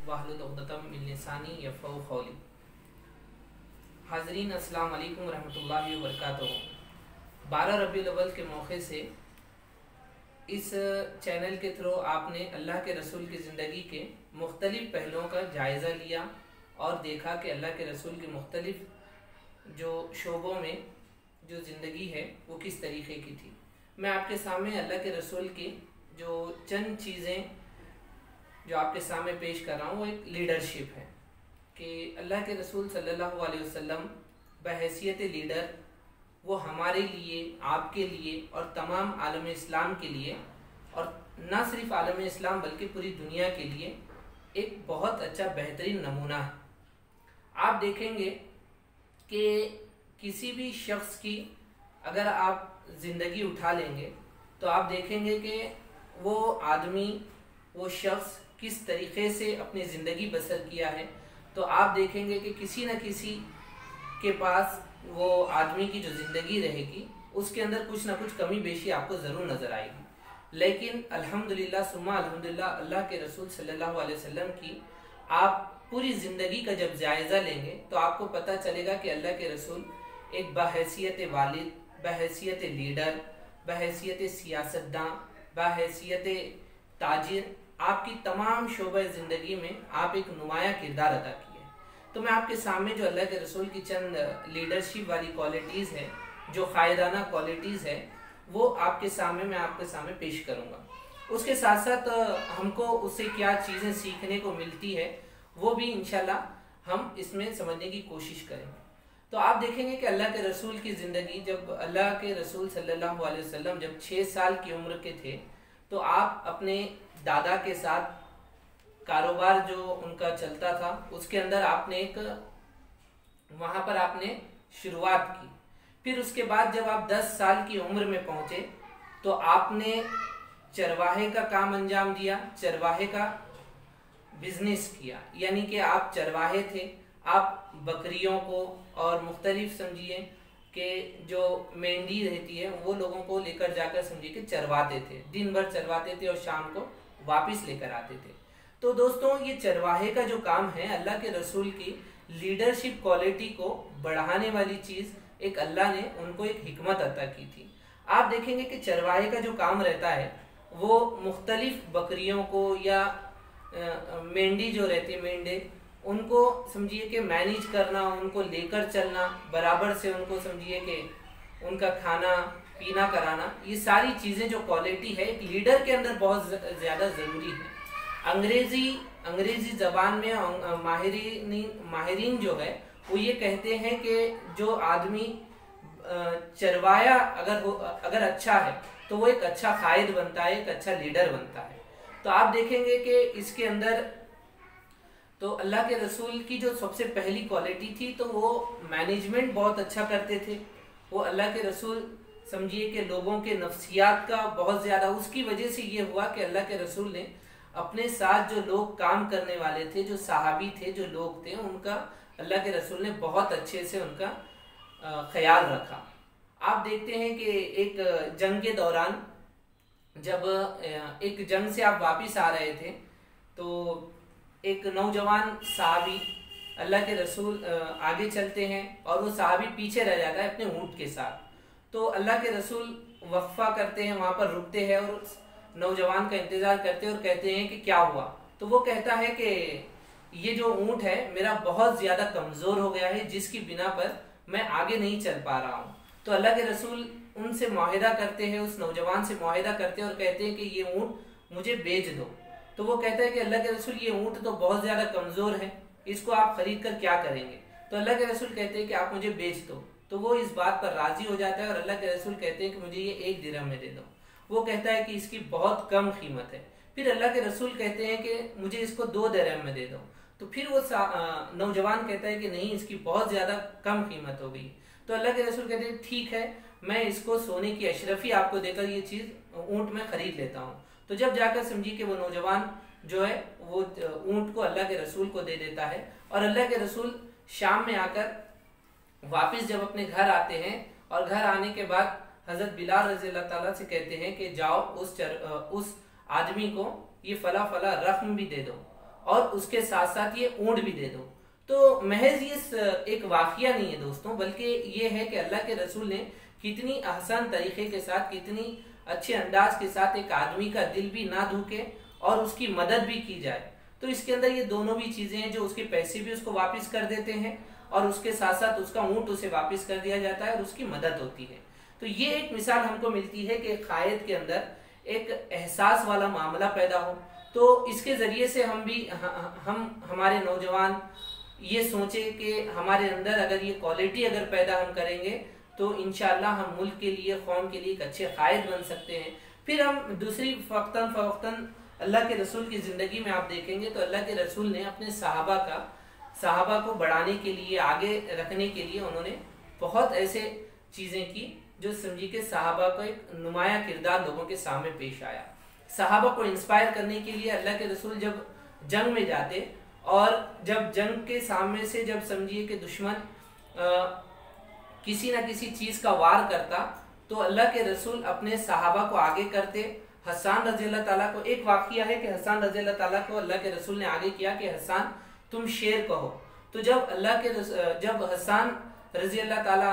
वाहलुल उक़दतम मिन लिसानी यफ़क़हू क़ौली। हाज़रीन अस्सलाम वालेकुम रहमतुल्लाहि व बरकातुहू। 12 रबीउल अव्वल के मौके से इस चैनल के थ्रू आपने अल्लाह के रसूल की ज़िंदगी के मुख्तलिफ़ पहलुओं का जायज़ा लिया और देखा कि अल्लाह के रसूल की मुख्तलिफ़ जो शोबों में जो ज़िंदगी है वो किस तरीक़े की थी। मैं आपके सामने अल्लाह के रसूल की जो चंद चीज़ें जो आपके सामने पेश कर रहा हूँ वो एक लीडरशिप है कि अल्लाह के रसूल सल्लल्लाहु अलैहि वसल्लम बहैसियत लीडर वो हमारे लिए, आपके लिए और तमाम आलम इस्लाम के लिए, और ना सिर्फ आलम इस्लाम बल्कि पूरी दुनिया के लिए एक बहुत अच्छा बेहतरीन नमूना है। आप देखेंगे कि किसी भी शख्स की अगर आप ज़िंदगी उठा लेंगे तो आप देखेंगे कि वो आदमी, वो शख्स किस तरीक़े से अपनी ज़िंदगी बसर किया है। तो आप देखेंगे कि किसी न किसी के पास वो आदमी की जो ज़िंदगी रहेगी उसके अंदर कुछ ना कुछ कमी बेशी आपको ज़रूर नज़र आएगी। लेकिन अल्हम्दुलिल्लाह सुम्मा अल्हम्दुलिल्लाह अल्लाह के रसूल सल्लल्लाहु अलैहि वसल्लम की आप पूरी ज़िंदगी का जब जायज़ा लेंगे तो आपको पता चलेगा कि अल्लाह के रसूल एक बहैसियत वालिद, बहैसियत लीडर, बहैसियत सियासतदान, बहैसियत ताजिर, आपकी तमाम शोबे ज़िंदगी में आप एक नुमाया किरदार अदा किए। तो मैं आपके सामने जो अल्लाह के रसूल की चंद लीडरशिप वाली क्वालिटीज़ है, जो क़ायदाना क्वालिटीज़ है, वो आपके सामने पेश करूँगा। उसके साथ साथ हमको उससे क्या चीज़ें सीखने को मिलती है वो भी इंशाल्लाह हम इसमें समझने की कोशिश करेंगे। तो आप देखेंगे कि अल्लाह के रसूल की ज़िंदगी, जब अल्लाह के रसूल सल्लल्लाहु अलैहि वसल्लम जब 6 साल की उम्र के थे तो आप अपने दादा के साथ कारोबार जो उनका चलता था उसके अंदर आपने वहाँ पर आपने शुरुआत की। फिर उसके बाद जब आप 10 साल की उम्र में पहुँचे तो आपने चरवाहे का काम अंजाम दिया, चरवाहे का बिजनेस किया, यानी कि आप चरवाहे थे। आप बकरियों को और मुख्तलिफ समझिए कि जो मेंढी रहती है वो लोगों को लेकर जाकर समझिए कि चरवाते थे, दिन भर चरवाते थे और शाम को वापस लेकर आते थे। तो दोस्तों ये चरवाहे का जो काम है, अल्लाह के रसूल की लीडरशिप क्वालिटी को बढ़ाने वाली चीज़ एक अल्लाह ने उनको एक हिकमत अता की थी। आप देखेंगे कि चरवाहे का जो काम रहता है वो मुख्तलिफ बकरियों को या मेंढी जो रहती है, मेंढे, उनको समझिए कि मैनेज करना, उनको लेकर चलना, बराबर से उनको समझिए कि उनका खाना पीना कराना, ये सारी चीज़ें जो क्वालिटी है एक लीडर के अंदर बहुत ज़्यादा ज़रूरी है। अंग्रेज़ी ज़बान में माहिरीन जो है वो ये कहते हैं कि जो आदमी चरवाया अगर अच्छा है तो वो एक अच्छा कायद बनता है, एक अच्छा लीडर बनता है। तो आप देखेंगे कि इसके अंदर तो अल्लाह के रसूल की जो सबसे पहली क्वालिटी थी तो वो मैनेजमेंट बहुत अच्छा करते थे। वो अल्लाह के रसूल समझिए कि लोगों के नफ्सियात का बहुत ज़्यादा, उसकी वजह से ये हुआ कि अल्लाह के रसूल ने अपने साथ जो लोग काम करने वाले थे, जो सहाबी थे, जो लोग थे, उनका अल्लाह के रसूल ने बहुत अच्छे से उनका ख्याल रखा। आप देखते हैं कि एक जंग के दौरान जब एक जंग से आप वापस आ रहे थे तो एक नौजवान सहाबी, अल्लाह के रसूल आगे चलते हैं और वो सहाबी पीछे रह जाता है अपने ऊँट के साथ। तो अल्लाह के रसूल वक्फा करते हैं, वहाँ पर रुकते हैं और नौजवान का इंतज़ार करते हैं और कहते हैं कि क्या हुआ। तो वो कहता है कि ये जो ऊँट है मेरा बहुत ज़्यादा कमज़ोर हो गया है, जिसकी बिना पर मैं आगे नहीं चल पा रहा हूँ। तो अल्लाह के रसूल उनसे मुआहिदा करते हैं, उस नौजवान से मुआहिदा करते हैं और कहते हैं कि ये ऊँट मुझे बेच दो। तो वो कहता है कि अल्लाह के रसूल ये ऊँट तो बहुत ज़्यादा कमज़ोर है, इसको आप ख़रीद कर क्या करेंगे। तो अल्लाह के रसूल कहते हैं कि आप मुझे बेच दो। तो वो इस बात पर राज़ी हो जाता है और अल्लाह के रसूल कहते हैं कि मुझे ये 1 दिरहम में दे दो। वो कहता है कि इसकी बहुत कम कीमत है। फिर अल्लाह के रसूल कहते हैं कि मुझे इसको 2 दिरहम में दे दो। तो फिर वो नौजवान कहता है कि नहीं, इसकी बहुत ज़्यादा कम कीमत हो गई। तो अल्लाह के रसूल कहते हैं ठीक है, मैं इसको सोने की अशरफी आपको देकर ये चीज़ ऊँट में ख़रीद लेता हूँ। तो जब जाकर समझिए कि वो नौजवान जो है वो ऊँट को अल्लाह के रसूल को दे देता है और अल्लाह के रसूल शाम में आकर वापस जब अपने घर आते हैं और घर आने के बाद हज़रत बिलाल रज़ी अल्लाह ताला से कहते हैं कि जाओ उस आदमी को ये फला फला रकम भी दे दो। और उसके साथ साथ ये ऊंट भी दे दो। तो महज ये एक वाकया नहीं है दोस्तों, बल्कि ये है कि अल्लाह के रसूल ने कितनी आसान तरीके के साथ, कितनी अच्छे अंदाज के साथ एक आदमी का दिल भी ना दुखे और उसकी मदद भी की जाए। तो इसके अंदर ये दोनों भी चीजें हैं, जो उसके पैसे भी उसको वापस कर देते हैं और उसके साथ साथ उसका ऊंट उसे वापस कर दिया जाता है और उसकी मदद होती है। तो ये एक मिसाल हमको मिलती है कि कायद के अंदर एक एहसास वाला मामला पैदा हो। तो इसके जरिए से हम हमारे नौजवान ये सोचे कि हमारे अंदर अगर ये क्वालिटी अगर पैदा हम करेंगे तो इंशाअल्लाह हम मुल्क के लिए, कौम के लिए एक अच्छे कायद बन सकते हैं। फिर हम दूसरी फ़वक्तन फ़वक्तन अल्लाह के रसूल की ज़िंदगी में आप देखेंगे तो अल्लाह के रसूल ने अपने सहाबा को बढ़ाने के लिए, आगे रखने के लिए उन्होंने बहुत ऐसे चीज़ें की जो समझी के सहाबा को एक नुमाया किरदार लोगों के सामने पेश आया। सहाबा को इंस्पायर करने के लिए अल्लाह के रसूल जब जंग में जाते और जब जंग के सामने से जब समझिए कि दुश्मन किसी ना किसी चीज़ का वार करता तो अल्लाह के रसूल अपने सहाबा को आगे करते। हसन रज़ी अल्लाह ताला को, एक वाक़िया है कि हसन रज़ी अल्लाह ताला को अल्लाह के रसूल ने आगे किया कि हसन तुम शेर कहो। तो जब हसन रज़ी अल्लाह ताला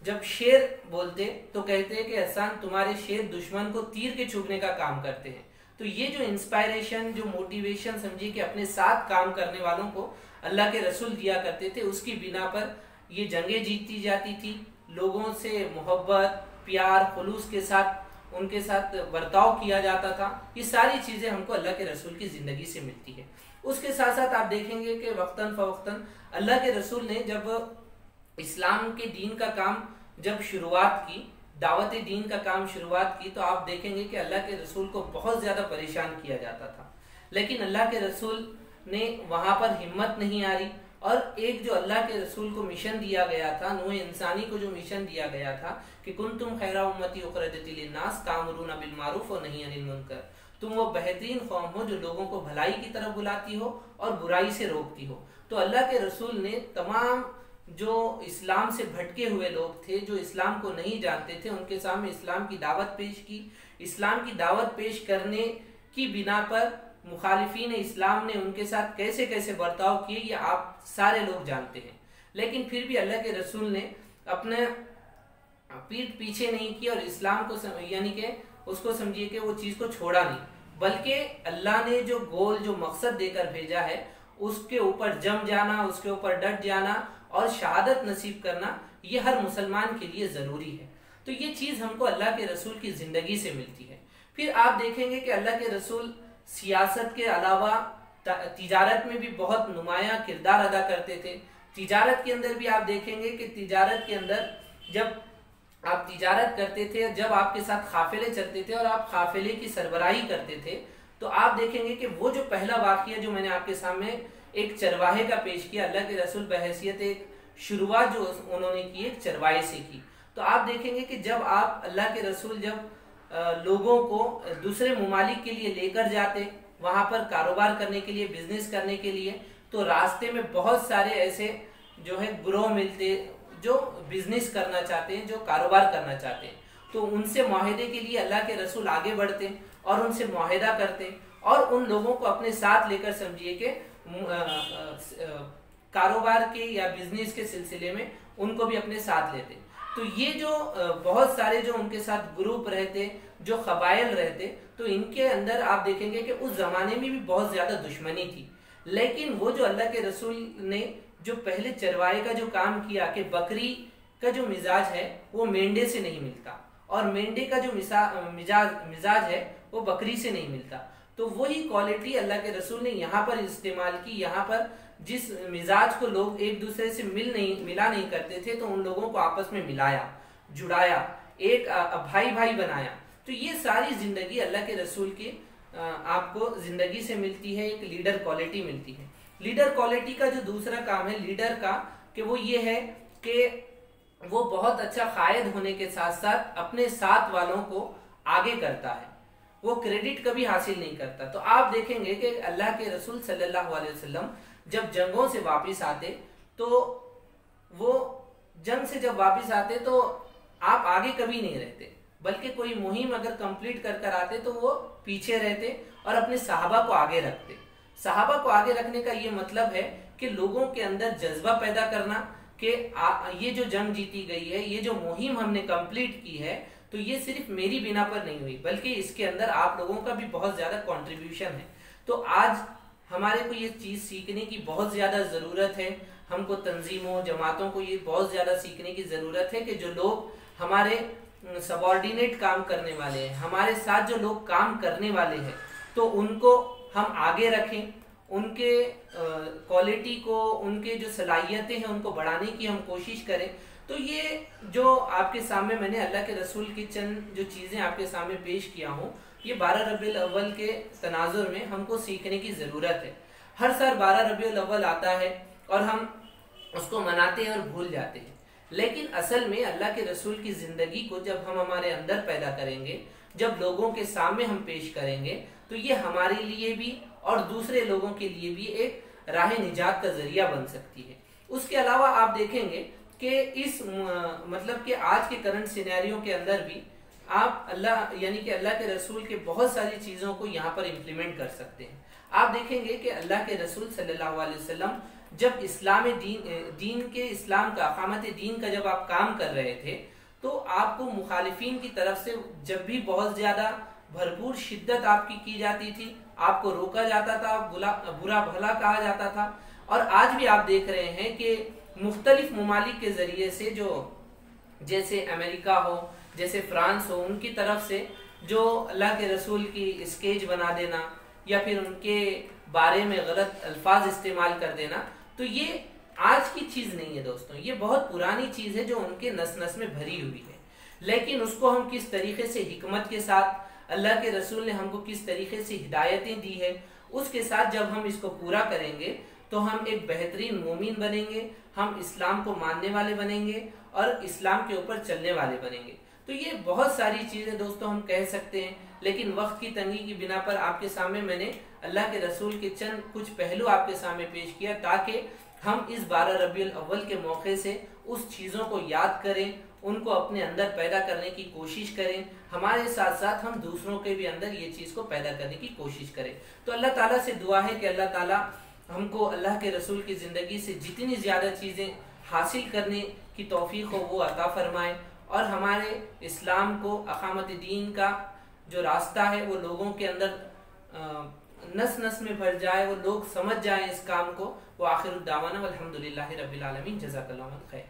जब शेर बोलते तो कहते हैं कि हसन तुम्हारे शेर दुश्मन को तीर के चुभने का काम करते हैं। तो ये जो इंस्पायरेशन, जो मोटिवेशन समझिए कि अपने साथ काम करने वालों को अल्लाह के रसूल दिया करते थे, उसकी बिना पर ये जंगें जीती जाती थी। लोगों से मोहब्बत, प्यार, खुलूस के साथ उनके साथ बर्ताव किया जाता था। ये सारी चीज़ें हमको अल्लाह के रसूल की ज़िंदगी से मिलती है। उसके साथ साथ आप देखेंगे कि वक्तन फ़वक्तन अल्लाह के रसूल ने जब इस्लाम के दीन का काम जब शुरुआत की, दावत दीन का काम शुरुआत की, तो आप देखेंगे कि अल्लाह के रसूल को बहुत ज़्यादा परेशान किया जाता था। लेकिन अल्लाह के रसूल ने वहाँ पर हिम्मत नहीं हारी और एक जो अल्लाह के रसूल को मिशन दिया गया था, नूह इंसानी को जो मिशन दिया गया था कि कुंतुम खैरा उम्मती उखरजत लिन्नास तामुरूना बिल मारूफ व नही अनिल मुनकर, तुम वो बेहतरीन कौम हो जो लोगों को भलाई की तरफ बुलाती हो और बुराई से रोकती हो। तो अल्लाह के रसूल ने तमाम जो इस्लाम से भटके हुए लोग थे, जो इस्लाम को नहीं जानते थे, उनके सामने इस्लाम की दावत पेश की। इस्लाम की दावत पेश करने की बिना पर मुखालिफीन इस्लाम ने उनके साथ कैसे कैसे बर्ताव किए ये आप सारे लोग जानते हैं। लेकिन फिर भी अल्लाह के रसूल ने अपने पीठ पीछे नहीं की और इस्लाम को यानी कि उसको समझिए कि वो चीज़ को छोड़ा नहीं, बल्कि अल्लाह ने जो गोल, जो मकसद देकर भेजा है उसके ऊपर जम जाना, उसके ऊपर डट जाना और शहादत नसीब करना, ये हर मुसलमान के लिए ज़रूरी है। तो ये चीज़ हमको अल्लाह के रसूल की ज़िंदगी से मिलती है। फिर आप देखेंगे कि अल्लाह के रसूल सियासत के अलावा तिजारत में भी बहुत नुमाया किरदार अदा करते थे। तिजारत के अंदर भी आप देखेंगे कि तिजारत के अंदर जब आप तिजारत करते थे, जब आपके साथ काफिले चलते थे और आप काफिले की सरबराही करते थे, तो आप देखेंगे कि वो जो पहला वाक़या जो मैंने आपके सामने एक चरवाहे का पेश किया, अल्लाह के रसूल बहैसियत एक शुरुआत जो उन्होंने की एक चरवाहे से की। तो आप देखेंगे कि जब आप अल्लाह के रसूल जब लोगों को दूसरे ममालिक के लिए लेकर जाते, वहाँ पर कारोबार करने के लिए, बिजनेस करने के लिए, तो रास्ते में बहुत सारे ऐसे जो है ग्रोह मिलते जो बिजनेस करना चाहते हैं, जो कारोबार करना चाहते हैं। तो उनसे मुआहदे के लिए अल्लाह के रसूल आगे बढ़ते और उनसे मुआहदा करते और उन लोगों को अपने साथ लेकर समझिए कि कारोबार के या बिजनेस के सिलसिले में उनको भी अपने साथ लेते। तो ये जो बहुत सारे जो उनके साथ ग्रुप रहते, जो कबाइल रहते, तो इनके अंदर आप देखेंगे कि उस जमाने में भी बहुत ज्यादा दुश्मनी थी। लेकिन वो जो अल्लाह के रसूल ने जो पहले चरवाहे का जो काम किया कि बकरी का जो मिजाज है वो मेंढे से नहीं मिलता और मेंढे का जो मिजाज है वो बकरी से नहीं मिलता। तो वही क्वालिटी अल्लाह के रसूल ने यहाँ पर इस्तेमाल की। यहाँ पर जिस मिजाज को लोग एक दूसरे से मिला नहीं करते थे, तो उन लोगों को आपस में मिलाया, जुड़ाया, एक भाई भाई बनाया। तो ये सारी जिंदगी अल्लाह के रसूल की आपको जिंदगी से मिलती है, एक लीडर क्वालिटी मिलती है। लीडर क्वालिटी का जो दूसरा काम है लीडर का, कि वो ये है कि वो बहुत अच्छा कायद होने के साथ साथ अपने साथ वालों को आगे करता है, वो क्रेडिट कभी हासिल नहीं करता। तो आप देखेंगे कि अल्लाह के रसूल सल्लल्लाहु अलैहि वसल्लम जब जंगों से वापस आते, तो वो जंग से जब वापस आते तो आप आगे कभी नहीं रहते, बल्कि कोई मुहिम अगर कंप्लीट कर कर आते तो वो पीछे रहते और अपने सहाबा को आगे रखते। सहाबा को आगे रखने का ये मतलब है कि लोगों के अंदर जज्बा पैदा करना कि ये जो जंग जीती गई है, ये जो मुहिम हमने कंप्लीट की है, तो ये सिर्फ मेरी बिना पर नहीं हुई, बल्कि इसके अंदर आप लोगों का भी बहुत ज्यादा कंट्रीब्यूशन है। तो आज हमारे को ये चीज सीखने की बहुत ज्यादा जरूरत है। हमको तंजीमों जमातों को ये बहुत ज्यादा सीखने की जरूरत है कि जो लोग हमारे सबॉर्डिनेट काम करने वाले हैं, हमारे साथ जो लोग काम करने वाले हैं, तो उनको हम आगे रखें, उनके क्वालिटी को, उनके जो सलाहियतें हैं उनको बढ़ाने की हम कोशिश करें। तो ये जो आपके सामने मैंने अल्लाह के रसूल की चंद जो चीज़ें आपके सामने पेश किया हूँ, ये 12 रबीउल अव्वल के तनाजुर में हमको सीखने की ज़रूरत है। हर साल 12 रबीउल अव्वल आता है और हम उसको मनाते हैं और भूल जाते हैं, लेकिन असल में अल्लाह के रसूल की ज़िंदगी को जब हम हमारे अंदर पैदा करेंगे, जब लोगों के सामने हम पेश करेंगे, तो ये हमारे लिए भी और दूसरे लोगों के लिए भी एक राह निजात का जरिया बन सकती है। उसके अलावा आप देखेंगे कि इस मतलब कि आज के करंट सिनेरियो के अंदर भी आप अल्लाह यानी कि अल्लाह के रसूल के बहुत सारी चीज़ों को यहाँ पर इम्प्लीमेंट कर सकते हैं। आप देखेंगे कि अल्लाह के रसूल सल्लल्लाहु अलैहि वसल्लम जब दीन के इस्लाम का अकामत दीन का जब आप काम कर रहे थे, तो आपको मुखालिफिन की तरफ से जब भी बहुत ज़्यादा भरपूर शिद्दत आपकी की जाती थी, आपको रोका जाता था, बुरा भला कहा जाता था। और आज भी आप देख रहे हैं कि मुख्तलिफ ममालिक के ज़रिए से, जो जैसे अमेरिका हो, जैसे फ्रांस हो, उनकी तरफ से जो अल्लाह के रसूल की स्केच बना देना या फिर उनके बारे में गलत अल्फाज इस्तेमाल कर देना, तो ये आज की चीज़ नहीं है दोस्तों, ये बहुत पुरानी चीज़ है जो उनके नस नस में भरी हुई है। लेकिन उसको हम किस तरीके से हिकमत के साथ, अल्लाह के रसूल ने हमको किस तरीके से हिदायतें दी है, उसके साथ जब हम इसको पूरा करेंगे तो हम एक बेहतरीन मोमिन बनेंगे, हम इस्लाम को मानने वाले बनेंगे और इस्लाम के ऊपर चलने वाले बनेंगे। तो ये बहुत सारी चीज़ें दोस्तों हम कह सकते हैं, लेकिन वक्त की तंगी की बिना पर आपके सामने मैंने अल्लाह के रसूल के चंद कुछ पहलू आपके सामने पेश किया, ताकि हम इस 12 रबीउल अव्वल के मौके से उस चीज़ों को याद करें, उनको अपने अंदर पैदा करने की कोशिश करें, हमारे साथ साथ हम दूसरों के भी अंदर ये चीज़ को पैदा करने की कोशिश करें। तो अल्लाह ताला से दुआ है कि अल्लाह ताला हमको अल्लाह के रसूल की ज़िंदगी से जितनी ज़्यादा चीज़ें हासिल करने की तौफीक हो वो अता फरमाए, और हमारे इस्लाम को, अकामत दीन का जो रास्ता है वो लोगों के अंदर नस नस में भर जाए, वो लोग समझ जाएं इस काम को। वो आखिर दावाना वल्हम्दुलिल्लाहि रब्बिल आलमीन, जज़ाकल्लाहु खैर।